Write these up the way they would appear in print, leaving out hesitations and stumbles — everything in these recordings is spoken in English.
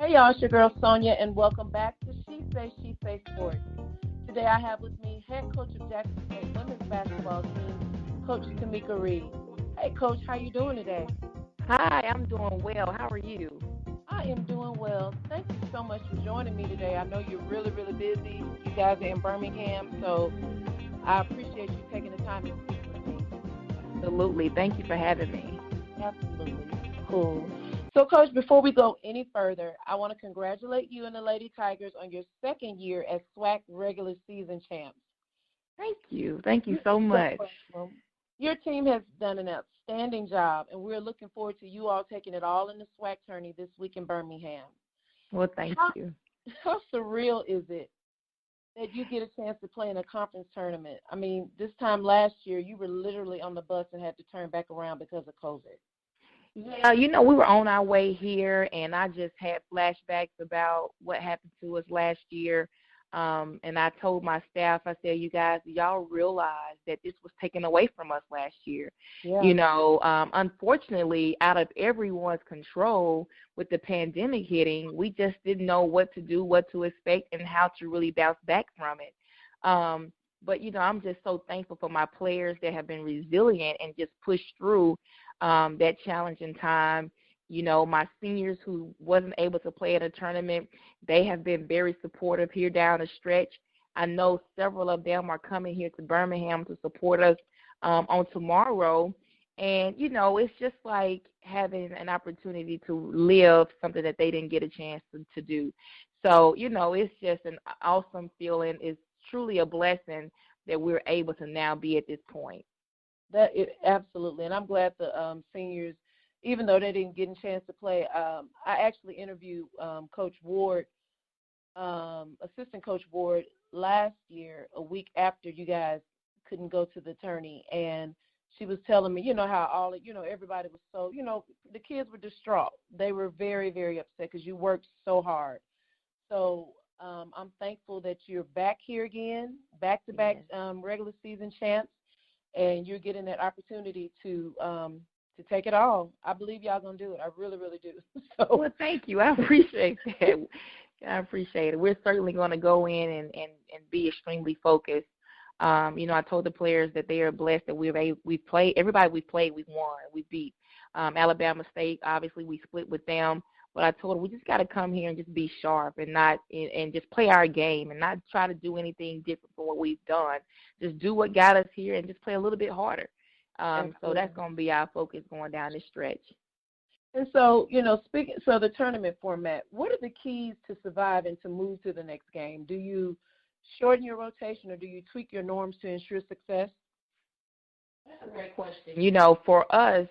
Hey y'all, it's your girl Sonja, and welcome back to She Say Sports. Today I have with me head coach of Jackson State women's basketball team, Coach Tamika Reed. Hey Coach, how you doing today? Hi, I'm doing well. How are you? I am doing well. Thank you so much for joining me today. I know you're really, really busy. You guys are in Birmingham, so I appreciate you taking the time to speak with me. Absolutely. Thank you for having me. Absolutely. Cool. So, Coach, before we go any further, I want to congratulate you and the Lady Tigers on your second year as SWAC regular season champs. Thank you. Thank you You're so so much. welcome. Your team has done an outstanding job, and we're looking forward to you all taking it all in the SWAC tourney this week in Birmingham. Well, thank How, you. how surreal is it that you get a chance to play in a conference tournament? I mean, this time last year, you were literally on the bus and had to turn back around because of COVID. Yeah, we were on our way here, and I just had flashbacks about what happened to us last year. And I told my staff, I said, you guys, y'all realize that this was taken away from us last year. Yeah. Unfortunately, out of everyone's control with the pandemic hitting, we just didn't know what to do, what to expect, and how to really bounce back from it. But, I'm just so thankful for my players that have been resilient and just pushed through that challenging time. My seniors who wasn't able to play at a tournament, they have been very supportive here down the stretch. I know several of them are coming here to Birmingham to support us on tomorrow. And, it's just like having an opportunity to live something that they didn't get a chance to do. So, it's just an awesome feeling. It's truly a blessing that we're able to now be at this point. Absolutely, and I'm glad the seniors, even though they didn't get a chance to play, I actually interviewed Coach Ward, Assistant Coach Ward, last year, a week after you guys couldn't go to the tourney, and she was telling me, how everybody was so, the kids were distraught. They were very, very upset because you worked so hard. So I'm thankful that you're back here again, back-to-back regular season champs, and you're getting that opportunity to take it all. I believe y'all going to do it. I really, really do. Well, thank you. I appreciate that. I appreciate it. We're certainly going to go in and be extremely focused. I told the players that they are blessed that we played. Everybody we played, we won. We beat Alabama State. Obviously, we split with them. But I told them we just got to come here and just be sharp and just play our game and not try to do anything different from what we've done. Just do what got us here and just play a little bit harder. So that's going to be our focus going down this stretch. And so, so the tournament format, what are the keys to survive and to move to the next game? Do you shorten your rotation or do you tweak your norms to ensure success? That's a great question. For us,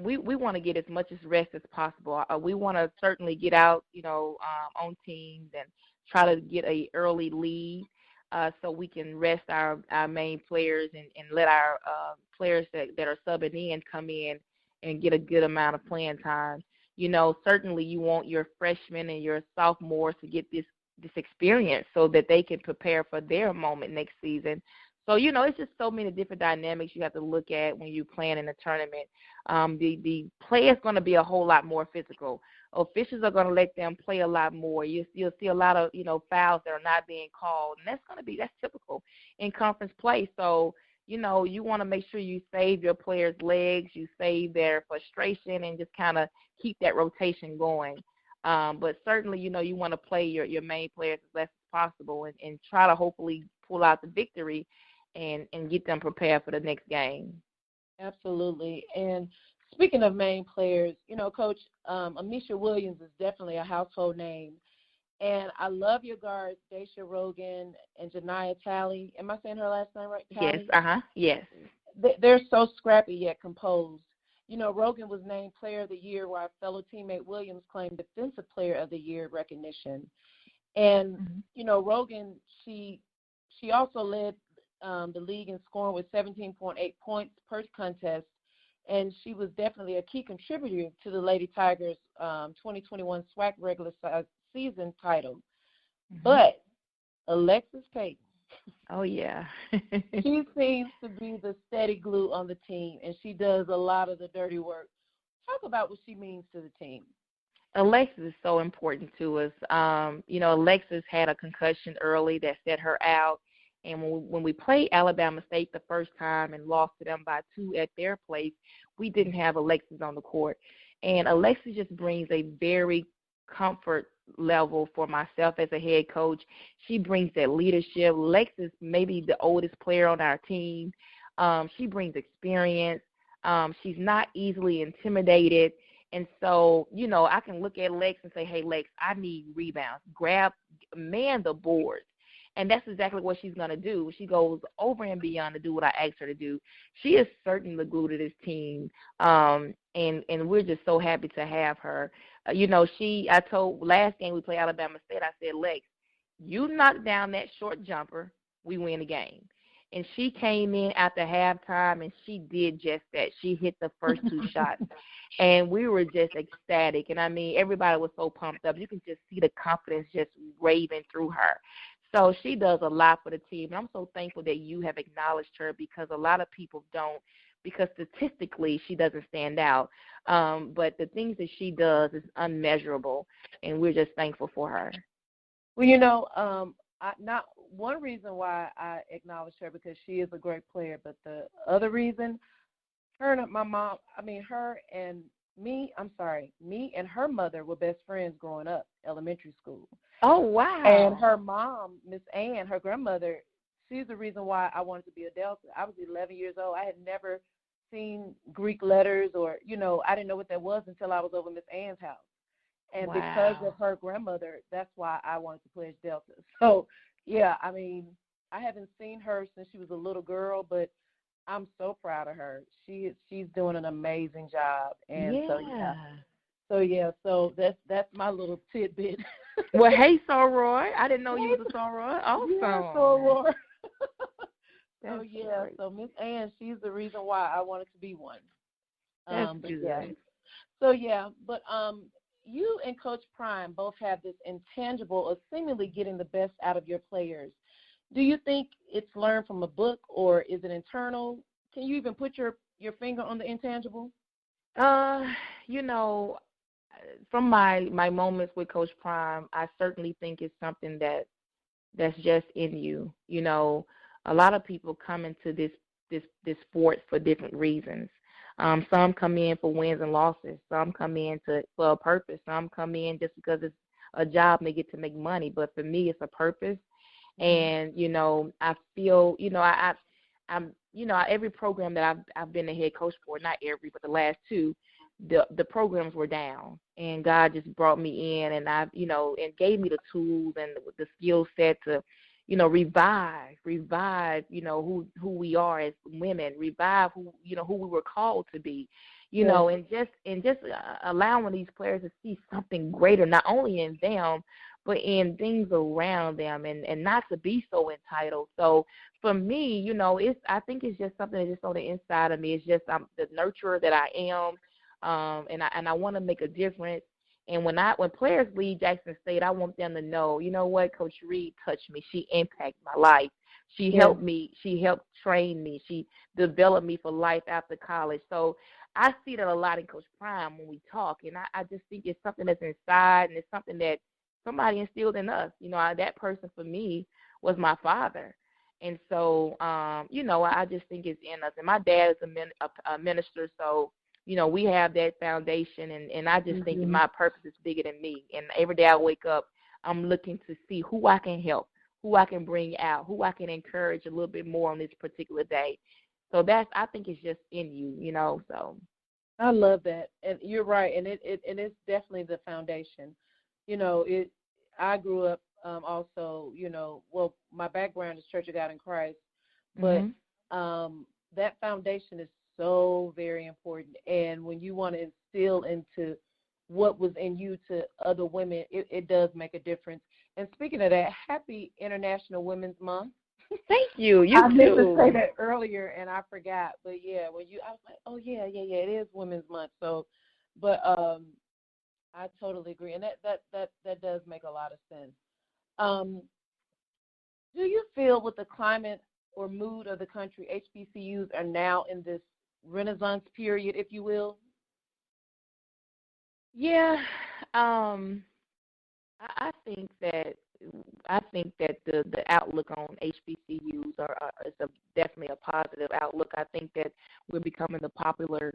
we want to get as much as rest as possible. We want to certainly get out, on teams and try to get a early lead so we can rest our main players and let our players that are subbing in come in and get a good amount of playing time. Certainly you want your freshmen and your sophomores to get this experience so that they can prepare for their moment next season. So, it's just so many different dynamics you have to look at when you're playing in a tournament. The play is going to be a whole lot more physical. Officials are going to let them play a lot more. You'll see a lot of, fouls that are not being called, and that's typical in conference play. So, you want to make sure you save your players' legs, you save their frustration, and just kind of keep that rotation going. But certainly, you want to play your main players as less as possible and try to hopefully pull out the victory and get them prepared for the next game. Absolutely. And speaking of main players, Coach, Amisha Williams is definitely a household name. And I love your guards, Daisha Rogan and Janiyah Talley. Am I saying her last name right? Talley? Yes, yes. They're so scrappy yet composed. Rogan was named Player of the Year, while fellow teammate Williams claimed Defensive Player of the Year recognition. And, Rogan, she also led the league in scoring with 17.8 points per contest, and she was definitely a key contributor to the Lady Tigers' 2021 SWAC regular season title. But Alexis Payton, oh yeah, she seems to be the steady glue on the team, and she does a lot of the dirty work. Talk about what she means to the team. Alexis is so important to us. Alexis had a concussion early that set her out. And when we played Alabama State the first time and lost to them by 2 at their place, we didn't have Alexis on the court. And Alexis just brings a very comfort level for myself as a head coach. She brings that leadership. Alexis may be the oldest player on our team. She brings experience. She's not easily intimidated. And so, I can look at Lex and say, hey, Lex, I need rebounds. Man the boards. And that's exactly what she's going to do. She goes over and beyond to do what I asked her to do. She is certainly the glue to this team, and we're just so happy to have her. I told last game we played Alabama State, I said, Lex, you knock down that short jumper, we win the game. And she came in after halftime, and she did just that. She hit the first 2 shots, and we were just ecstatic. And, everybody was so pumped up. You can just see the confidence just raving through her. So she does a lot for the team, and I'm so thankful that you have acknowledged her because a lot of people don't, because statistically she doesn't stand out. But the things that she does is unmeasurable, and we're just thankful for her. Well, not one reason why I acknowledge her because she is a great player, but the other reason, me and her mother were best friends growing up, elementary school. Oh, wow. And her mom, Miss Ann, her grandmother, she's the reason why I wanted to be a Delta. I was 11 years old. I had never seen Greek letters or, I didn't know what that was until I was over Miss Ann's house. And wow. Because of her grandmother, that's why I wanted to pledge Delta. So, yeah, I haven't seen her since she was a little girl, but I'm so proud of her. She's doing an amazing job. And so that's my little tidbit. Well, hey, Soror. I didn't know you was a Soror. Awesome. Yeah, Soror. Great. So Miss Ann, she's the reason why I wanted to be one. That's good. Yeah. But you and Coach Prime both have this intangible of seemingly getting the best out of your players. Do you think it's learned from a book or is it internal? Can you even put your finger on the intangible? From my moments with Coach Prime, I certainly think it's something that's just in you. A lot of people come into this sport for different reasons. Some come in for wins and losses. Some come in for a purpose. Some come in just because it's a job and they get to make money. But for me, it's a purpose. And, I feel, every program that I've been the head coach for, not every, but the last 2, the programs were down. And God just brought me in and and gave me the tools and the skill set to, revive, who we are as women, revive who we were called to be, and just allowing these players to see something greater, not only in them, but in things around them and not to be so entitled. So for me, I think it's just something that's just on the inside of me. It's just the nurturer that I am, and I want to make a difference. And when players leave Jackson State, I want them to know, you know what, Coach Reed touched me. She impacted my life. She helped me. She helped train me. She developed me for life after college. So I see that a lot in Coach Prime when we talk, and I just think it's something that's inside, and it's something that somebody instilled in us. That person for me was my father. And so, I just think it's in us. And my dad is a minister, so we have that foundation, and I just think that my purpose is bigger than me. And every day I wake up, I'm looking to see who I can help, who I can bring out, who I can encourage a little bit more on this particular day. So I think it's just in you, so. I love that. And you're right. And it's definitely the foundation. I grew up also, my background is Church of God in Christ, but that foundation is so very important. And when you want to instill into what was in you to other women, it does make a difference. And speaking of that, happy International Women's Month. Thank you. I meant to say that earlier and I forgot. But yeah, I was like, oh yeah, it is Women's Month. So, but I totally agree, and that does make a lot of sense. Do you feel with the climate or mood of the country, HBCUs are now in this renaissance period, if you will? Yeah, Um, I think that the outlook on HBCUs is definitely a positive outlook. I think that we're becoming the popular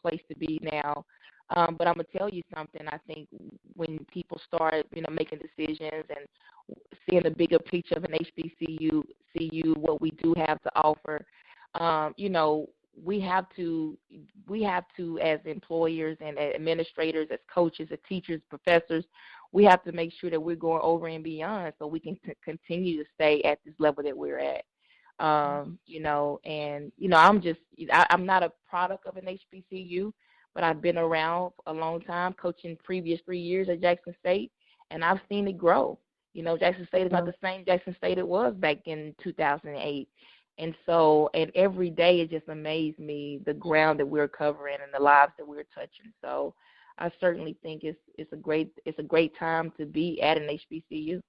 place to be now. But I'm gonna tell you something. I think when people start, making decisions and seeing the bigger picture of an HBCU, what we do have to offer, you know, we have to as employers and as administrators, as coaches, as teachers, professors, we have to make sure that we're going over and beyond so we can continue to stay at this level that we're at. I'm not a product of an HBCU, but I've been around a long time, coaching previous 3 years at Jackson State, and I've seen it grow. Jackson State is not the same Jackson State it was back in 2008. And every day it just amazed me, the ground that we're covering and the lives that we're touching. So I certainly think it's a great time to be at an HBCU.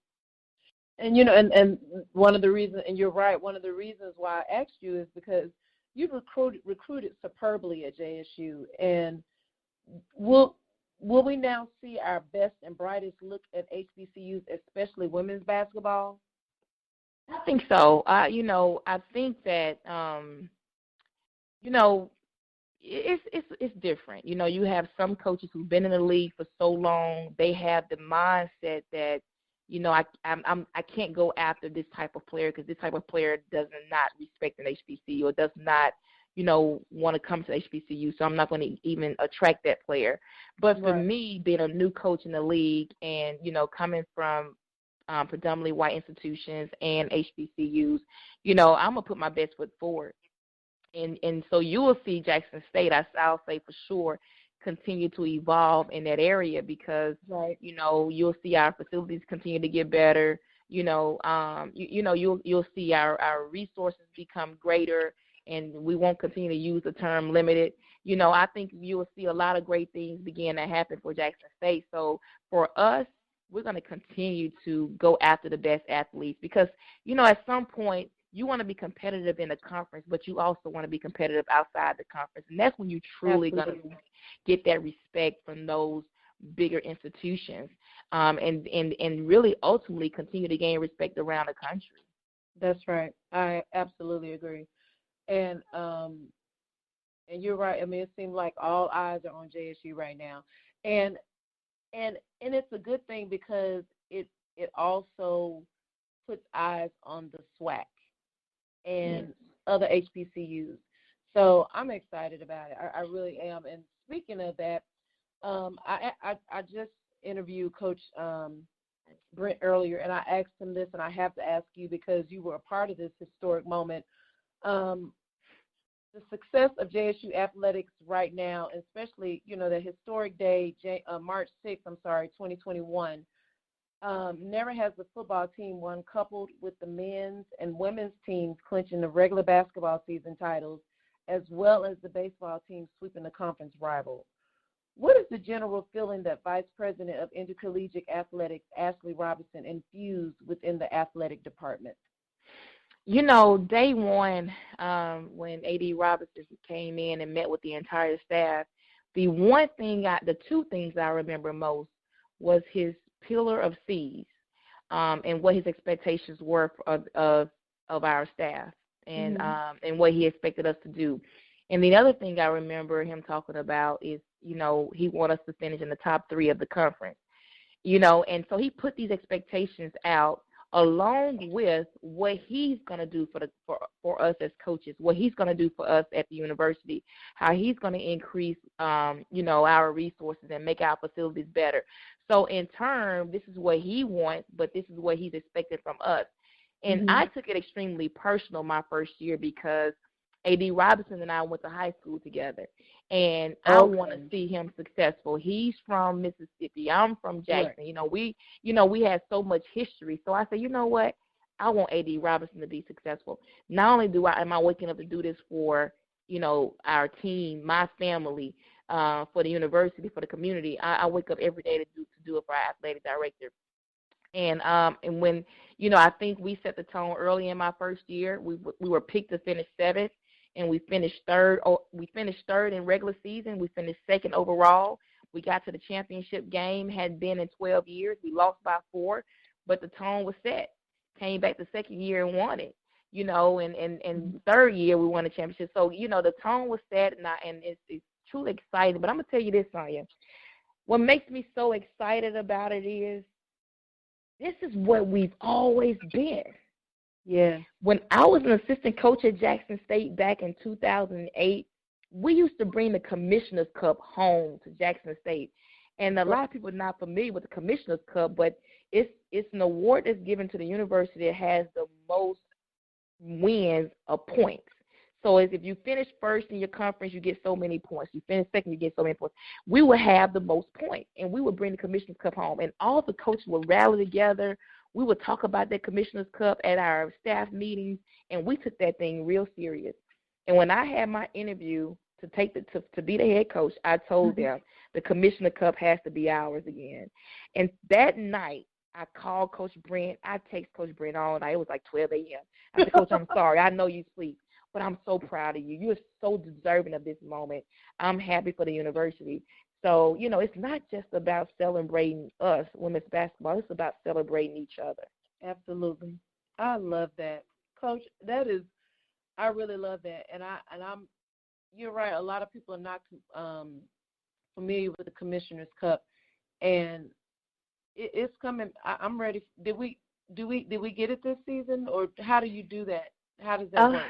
And and one of the reasons, and you're right, one of the reasons why I asked you is because you've recruited superbly at JSU, and will we now see our best and brightest look at HBCUs, especially women's basketball? I think so. I think that it's different. You have some coaches who've been in the league for so long, they have the mindset that I can't go after this type of player because this type of player does not respect an HBCU or does not want to come to HBCU, so I'm not going to even attract that player. But for me, being a new coach in the league and coming from predominantly white institutions and HBCUs, I'm gonna put my best foot forward, and so you will see Jackson State, I'll say for sure, continue to evolve in that area because you'll see our facilities continue to get better. You'll see our resources become greater, and we won't continue to use the term limited. I think you will see a lot of great things begin to happen for Jackson State. So for us, we're going to continue to go after the best athletes because, at some point you want to be competitive in the conference, but you also want to be competitive outside the conference. And that's when you're truly going to get that respect from those bigger institutions and really ultimately continue to gain respect around the country. That's right. I absolutely agree. And you're right. I mean, it seems like all eyes are on JSU right now. And it's a good thing because it also puts eyes on the SWAC and other HBCUs. So I'm excited about it. I really am. And speaking of that, I just interviewed Coach Brent earlier, and I asked him this, and I have to ask you because you were a part of this historic moment. The success of JSU athletics right now, especially, the historic day, March 6th, 2021, never has the football team won coupled with the men's and women's teams clinching the regular basketball season titles, as well as the baseball team sweeping the conference rival. What is the general feeling that Vice President of Intercollegiate Athletics, Ashley Robinson, infused within the athletic department? Day one, when A.D. Robinson came in and met with the entire staff, the two things I remember most was his pillar of C's and what his expectations were of our staff and what he expected us to do. And the other thing I remember him talking about is, he wanted us to finish in the top 3 of the conference, and so he put these expectations out along with what he's going to do for us as coaches, what he's going to do for us at the university, how he's going to increase, our resources and make our facilities better. So in turn, this is what he wants, but this is what he's expected from us. And I took it extremely personal my first year because A.D. Robinson and I went to high school together, and I want to see him successful. He's from Mississippi. I'm from Jackson. Right. We had so much history. So I said, you know what? I want A.D. Robinson to be successful. Not only am I waking up to do this for, our team, my family, for the university, for the community. I wake up every day to do it for our athletic director. And when, I think we set the tone early in my first year. We were picked to finish 7th. And we finished third. We finished third in regular season. We finished 2nd overall. We got to the championship game, hadn't been in 12 years. We lost by 4, but the tone was set. Came back the second year and won it, and third year we won the championship. So, the tone was set, and it's truly exciting. But I'm going to tell you this, Sonja. What makes me so excited about it is this is what we've always been. Yeah. When I was an assistant coach at Jackson State back in 2008, we used to bring the Commissioner's Cup home to Jackson State. And a lot of people are not familiar with the Commissioner's Cup, but it's an award that's given to the university that has the most wins of points. So if you finish first in your conference, you get so many points. You finish second, you get so many points. We would have the most points, and we would bring the Commissioner's Cup home. And all the coaches would rally together. We would talk about that Commissioner's Cup at our staff meetings, and we took that thing real serious. And when I had my interview to be the head coach, I told them the Commissioner Cup has to be ours again. And that night, I called Coach Brent. I text Coach Brent all night. It was like 12 a.m. I said, Coach, I'm sorry. I know you sleep, but I'm so proud of you. You're so deserving of this moment. I'm happy for the university. So, it's not just about celebrating us, women's basketball. It's about celebrating each other. Absolutely. I love that. Coach, I really love that. You're right. A lot of people are not familiar with the Commissioner's Cup, and it's coming. I'm ready. Did we get it this season, or how do you do that? How does that work?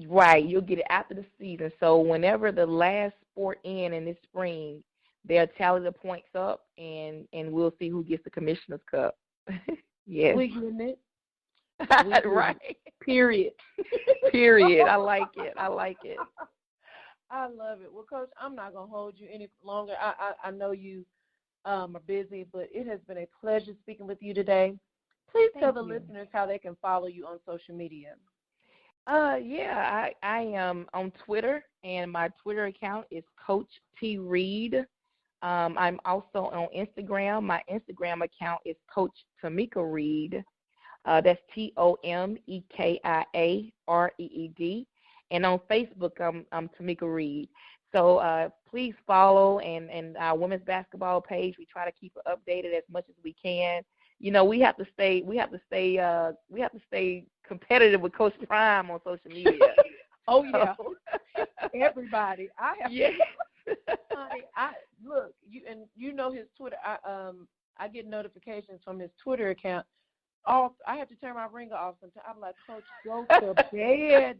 Right, you'll get it after the season. So whenever the last sport in this spring, they'll tally the points up, and we'll see who gets the Commissioner's Cup. Yes. We getting it. Right. Period. Period. I like it. I love it. Well, Coach, I'm not going to hold you any longer. I know you are busy, but it has been a pleasure speaking with you today. Please tell the listeners how they can follow you on social media. I am on Twitter, and my Twitter account is Coach T. Reed. I'm also on Instagram. My Instagram account is Coach Tamika Reed. That's TOMEKIAREED. And on Facebook, I'm Tamika Reed. So please follow and our women's basketball page. We try to keep it updated as much as we can. We have to stay competitive with Coach Prime on social media. Oh yeah, everybody. Yes. Honey, look, you know his Twitter. I get notifications from his Twitter account. I have to turn my ringer off sometimes. I'm like, Coach, go to bed.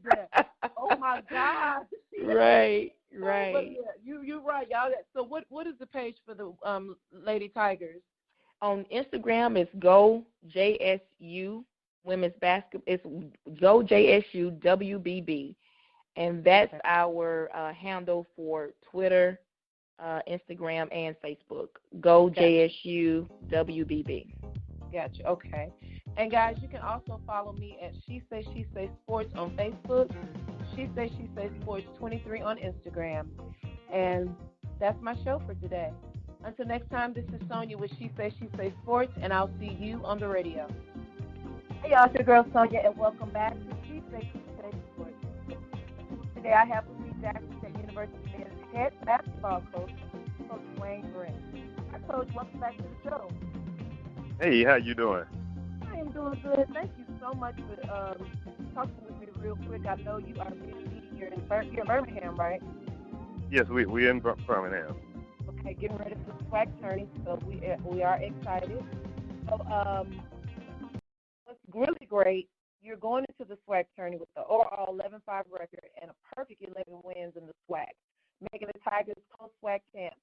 Oh my God. Right. But yeah, you're right, y'all. So what is the page for the Lady Tigers? On Instagram, it's Go JSU Women's Basketball. It's Go JSU WBB, and that's our handle for Twitter, Instagram, and Facebook. Go JSU WBB. Gotcha. Okay. And guys, you can also follow me at She Say Sports on Facebook, She Say Sports 23 on Instagram. And that's my show for today. Until next time, this is Sonja with She Say Sports, and I'll see you on the radio. Hey, y'all, it's your girl Sonja, and welcome back to She Say Sports. Today I have with me Jackson State University's head basketball coach, Coach Wayne Brent. Hi, Coach. Welcome back to the show. Hey, how you doing? I am doing good. Thank you so much for talking with me real quick. I know you are busy. You're in Birmingham, right? Yes, we're in Birmingham. Okay, getting ready for the SWAC tourney, so we are excited. So what's really great, you're going into the SWAC tourney with the overall 11-5 record and a perfect 11 wins in the SWAC, making the Tigers post-SWAC champs.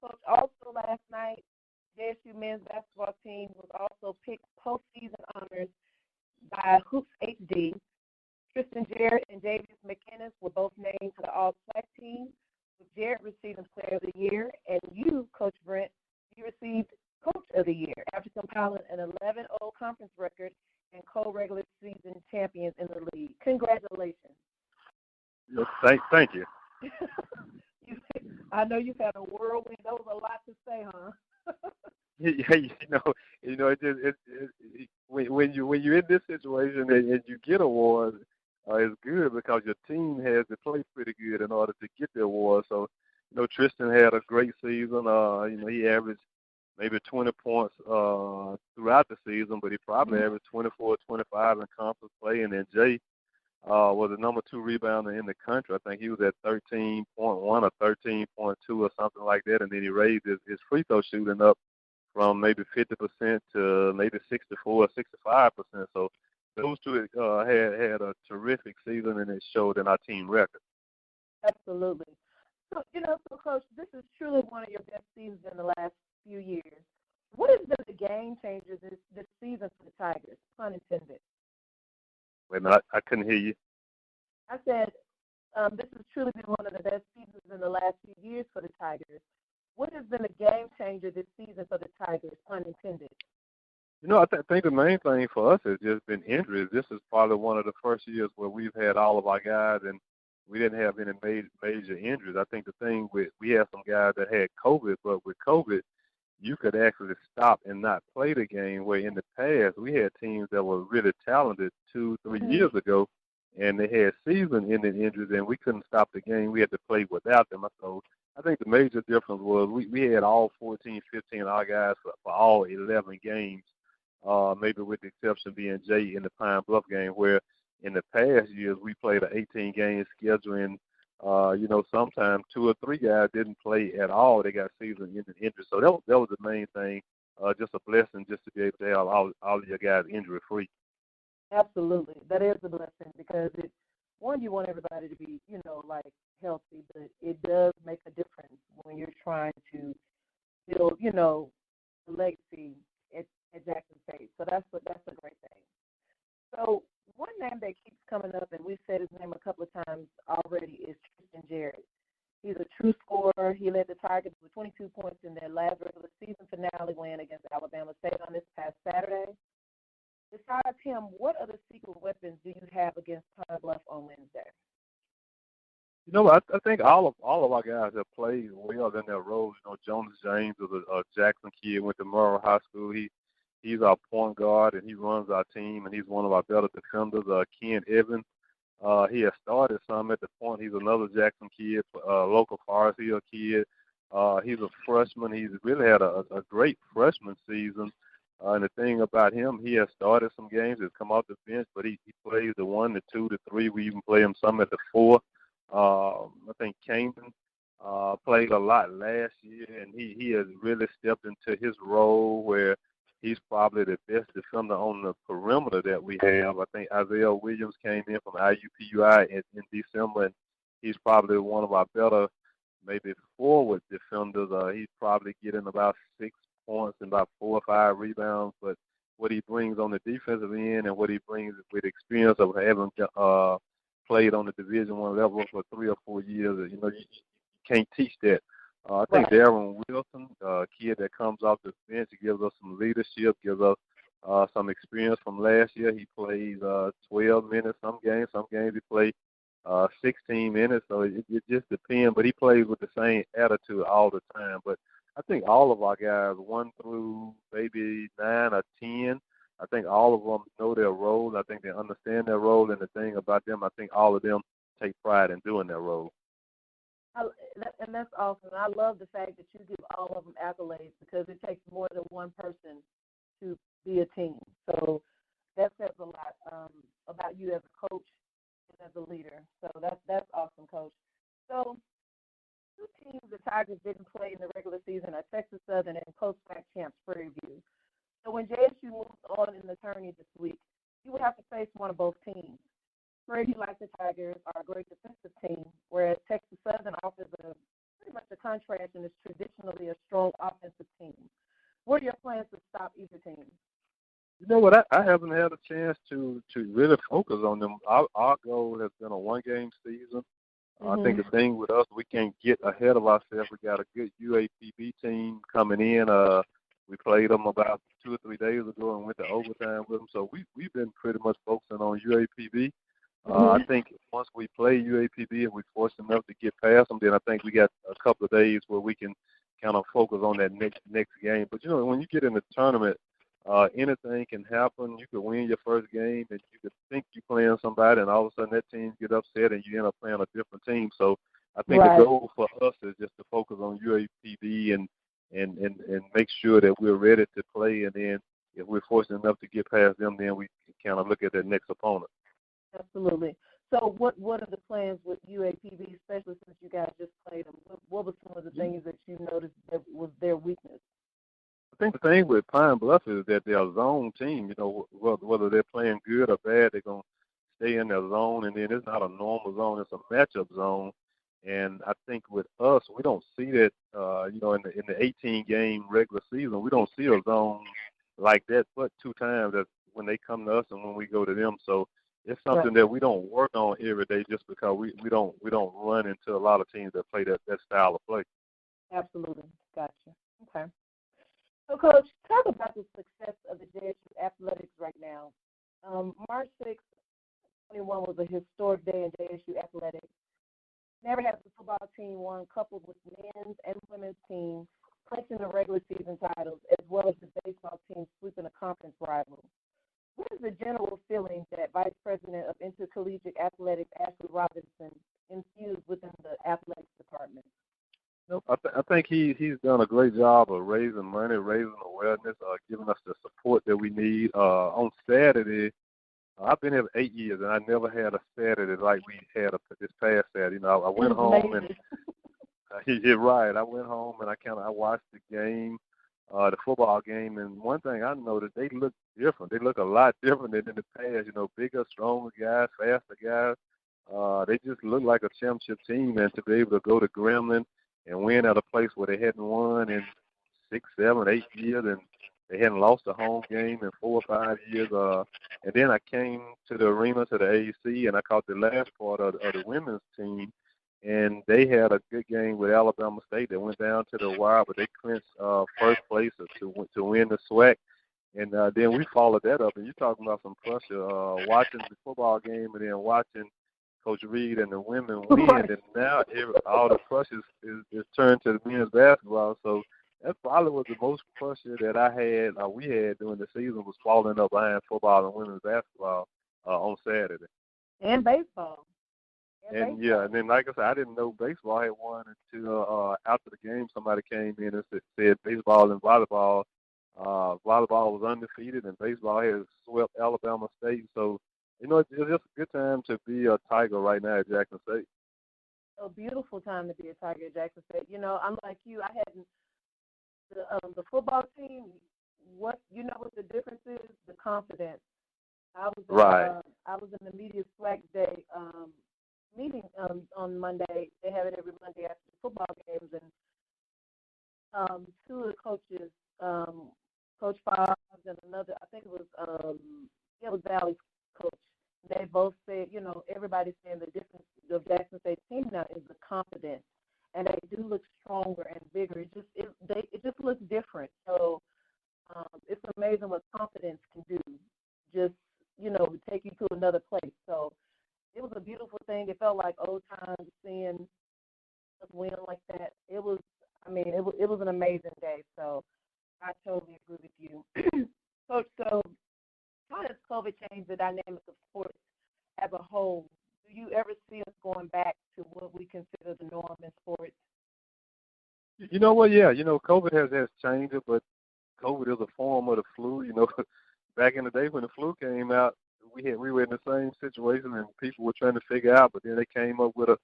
Coach, also last night, JSU men's basketball team was also picked postseason honors by Hoops HD. Tristan Jarrett and Javius McInnes were both named to the All-SWAC team, with Jarrett receiving Player of the Year, and you, Coach Brent, you received Coach of the Year after compiling an 11-0 conference record and co-regular season champions in the league. Congratulations. Yes, thank you. I know you've had a whirlwind. That was a lot to say, huh? When you're in this situation and you get awards, it's good because your team has to play pretty good in order to get the award. So Tristan had a great season. He averaged maybe 20 points throughout the season, but he probably averaged 24, 25 in conference play. And then Jay was the number 2 rebounder in the country. I think he was at 13.1 or 13.2 or something like that. And then he raised his free throw shooting up from maybe 50% to maybe 64 or 65%. So those two had a terrific season, and it showed in our team record. Absolutely. So, Coach, this is truly one of your best seasons in the last few years. What has been the game changer this season for the Tigers, pun intended? Wait a minute, I couldn't hear you. I said this has truly been one of the best seasons in the last few years for the Tigers. What has been the game changer this season for the Tigers, pun intended? I think the main thing for us has just been injuries. This is probably one of the first years where we've had all of our guys, and we didn't have any major injuries. I think the thing we had some guys that had COVID, but with COVID, you could actually stop and not play the game, where in the past we had teams that were really talented 2-3 years ago, and they had season-ending injuries, and we couldn't stop the game. We had to play without them. So I think the major difference was we had all 14, 15 of our guys for all 11 games, maybe with the exception being Jay in the Pine Bluff game, where in the past years we played an 18-game schedule, and sometimes 2 or 3 guys didn't play at all. They got season-ending injuries. So that was the main thing, just a blessing just to be able to have all of your guys injury-free. Absolutely. That is a blessing because, you want everybody to be, healthy, but it does make a difference when you're trying to build, a legacy at Jackson State. So that's a great thing. So one name that keeps coming up, and we've said his name a couple of times already, is Tristan Jarrett. He's a true scorer. He led the Tigers with 22 points in their last regular season finale win against Alabama State on this past Saturday. Besides him, what other secret weapons do you have against Pine Bluff on Wednesday? I think all of our guys have played well in their roles. Jonas James is a Jackson kid, went to Monroe High School. He's our point guard, and he runs our team, and he's one of our better defenders. Ken Evans, he has started some at the point. He's another Jackson kid, local Forest Hill kid. He's a freshman. He's really had a great freshman season. And the thing about him, he has started some games. He's come off the bench, but he plays the 1, the 2, the 3. We even play him some at the 4. I think Camden played a lot last year, and he has really stepped into his role where he's probably the best defender on the perimeter that we have. I think Isaiah Williams came in from IUPUI in December, and he's probably one of our better, maybe forward defenders. He's probably getting about 6 points and about 4 or 5 rebounds. But what he brings on the defensive end and what he brings with experience of having played on the Division I level for 3 or 4 years, you can't teach that. I think Darren Wilson, a kid that comes off the bench, gives us some leadership, gives us some experience from last year. He plays 12 minutes some games. Some games he plays 16 minutes. So it just depends. But he plays with the same attitude all the time. But I think all of our guys, 1 through maybe 9 or 10, I think all of them know their role. I think they understand their role. And the thing about them, I think all of them take pride in doing their role. And that's awesome. I love the fact that you give all of them accolades because it takes more than one person to be a team. So that says a lot about you as a coach and as a leader. So that's awesome, Coach. So 2 teams the Tigers didn't play in the regular season are Texas Southern and post-SWAC champs Prairie View. So when JSU moves on in the tourney this week, you will have to face one of both teams. Prairie View, like the Tigers, are a great defensive team, whereas Texas Southern offers pretty much a contrast and is traditionally a strong offensive team. What are your plans to stop either team? You know what? I haven't had a chance to really focus on them. Our goal has been a 1-game season. I think the thing with us, we can't get ahead of ourselves. We got a good UAPB team coming in. We played them about 2 or 3 days ago and went to overtime with them. So we've been pretty much focusing on UAPB. I think once we play UAPB and we're fortunate enough to get past them, then I think we got a couple of days where we can kind of focus on that next game. But, when you get in the tournament, anything can happen. You could win your first game and you could think you're playing somebody and all of a sudden that team get upset and you end up playing a different team. So I think the Right. goal for us is just to focus on UAPB and make sure that we're ready to play. And then if we're fortunate enough to get past them, then we can kind of look at that next opponent. Absolutely. So what are the plans with UAPB, especially since you guys just played them? What were some of the things that you noticed that was their weakness? I think the thing with Pine Bluff is that they're a zone team. You know, whether they're playing good or bad, they're going to stay in their zone. And then it's not a normal zone. It's a matchup zone. And I think with us, we don't see that, you know, in the 18-game regular season, we don't see a zone like that but two times. That's when they come to us and when we go to them. So it's something that we don't work on every day just because we don't run into a lot of teams that play that style of play. Absolutely. Gotcha. Okay. So, Coach, talk about the success of the JSU athletics right now. March 6th, 21 was a historic day in JSU athletics. Never has the football team won, coupled with men's and women's teams clinching the regular season titles, as well as the baseball team sweeping a conference rival. What is the general feeling that Vice President of Intercollegiate Athletics, Ashley Robinson, infused within the athletics department? Nope. I think he's done a great job of raising money, raising awareness, giving us the support that we need. On Saturday, I've been here 8 years, and I never had a Saturday like we had this past Saturday. You know, I went home and you're right. I went home and I watched the game, the football game, and one thing I noticed, they look different. They look a lot different than in the past. You know, bigger, stronger guys, faster guys. They just look like a championship team, and to be able to go to Gremlin and win at a place where they hadn't won in 6, 7, 8 years, and they hadn't lost a home game in 4 or 5 years. And then I came to the arena, to the AAC, and I caught the last part of the women's team, and they had a good game with Alabama State. They went down to the wire, but they clinched first place to win the SWAC. And then we followed that up, and you're talking about some pressure, watching the football game and then watching Coach Reed and the women win, and now all the pressure is turned to the men's basketball. So that probably was the most pressure that we had during the season, was falling up behind football and women's basketball on Saturday. And baseball. And then like I said, I didn't know baseball had won until after the game somebody came in and said baseball and volleyball. Volleyball was undefeated, and baseball has swept Alabama State. So, you know, it's just a good time to be a Tiger right now at Jackson State. A beautiful time to be a Tiger at Jackson State. You know, I'm like you. I hadn't the football team. What the difference is? The confidence. I was in the media SWAC day meeting on Monday. They have it every Monday after the football games, and two of the coaches, Coach Fobbs and another, I think it was Valley's coach. They both said, you know, everybody's saying the difference of Jackson State's team now is the confidence, and they do look stronger and bigger. It just looks different. So it's amazing what confidence can do. Just, you know, take you to another place. So it was a beautiful thing. It felt like old times, seeing us win like that. It was an amazing day. So I totally agree with you. Coach, so how does COVID change the dynamic of sports as a whole? Do you ever see us going back to what we consider the norm in sports? You know what? Yeah, you know, COVID has changed it, but COVID is a form of the flu. You know, back in the day when the flu came out, we were in the same situation, and people were trying to figure out, but then they came up with a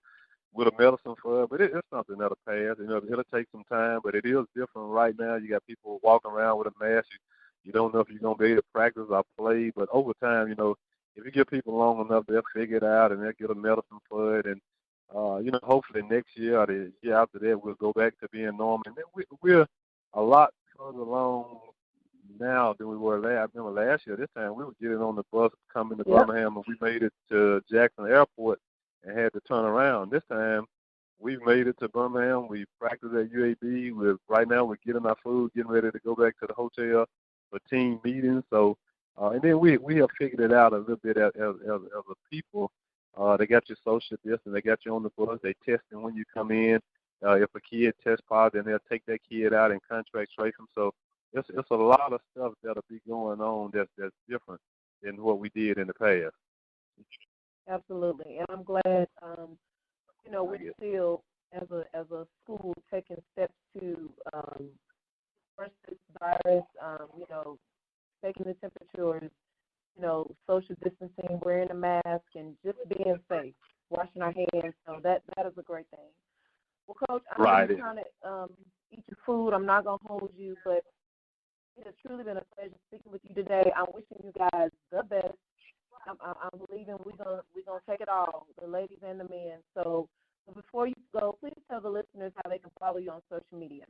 medicine for it. But it's something that'll pass. You know, it'll take some time, but it is different right now. You got people walking around with a mask. You don't know if you're going to be able to practice or play, but over time, you know, if you give people long enough, they'll figure it out and they'll get a medicine for it. And, you know, hopefully next year or the year after that, we'll go back to being normal. And then we're a lot further along now than we were last. I remember last year, this time, we were getting on the bus coming to Birmingham, and we made it to Jackson Airport and had to turn around. This time, we've made it to Birmingham. We practiced at UAB. Right now, we're getting our food, getting ready to go back to the hotel for team meetings. So, and then we have figured it out a little bit as a people. They got your social distance. They got you on the bus. They testing when you come in. If a kid tests positive, then they'll take that kid out and contract trace them. So it's a lot of stuff that'll be going on that's different than what we did in the past. Absolutely, and I'm glad we're still as a school taking steps to versus virus, taking the temperatures, social distancing, wearing a mask, and just being safe, washing our hands. So that is a great thing. Well, Coach, I'm trying to eat your food. I'm not going to hold you, but it has truly been a pleasure speaking with you today. I'm wishing you guys the best. I'm believing we're gonna take it all, the ladies and the men. So before you go, please tell the listeners how they can follow you on social media.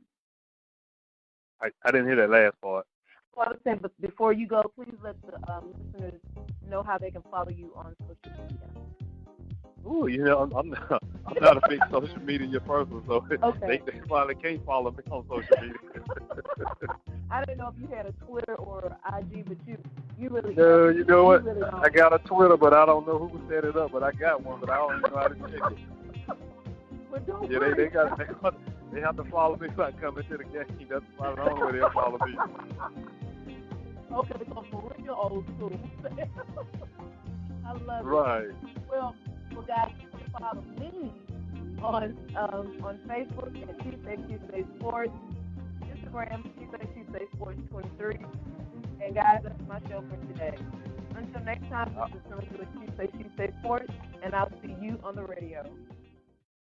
I didn't hear that last part. Well, I was saying, but before you go, please let the listeners know how they can follow you on social media. Ooh, I'm not a big social media person, so okay. they probably can't follow me on social media. I didn't know if you had a Twitter or IG, but you really no, you know what? Really I got a Twitter, but I don't know who set it up. But I got one, but I don't even know how to check it. Well, don't yeah, worry. they have to follow me so I come into the game. That's probably the only way they'll follow me. Okay, so for real old school. I love it. Right. Well, guys, you can follow me on Facebook at Tuesday Sports, Instagram Tuesday Sports 23, and guys, that's my show for today. Until next time, this is Sonja with Tuesday Sports, and I'll see you on the radio.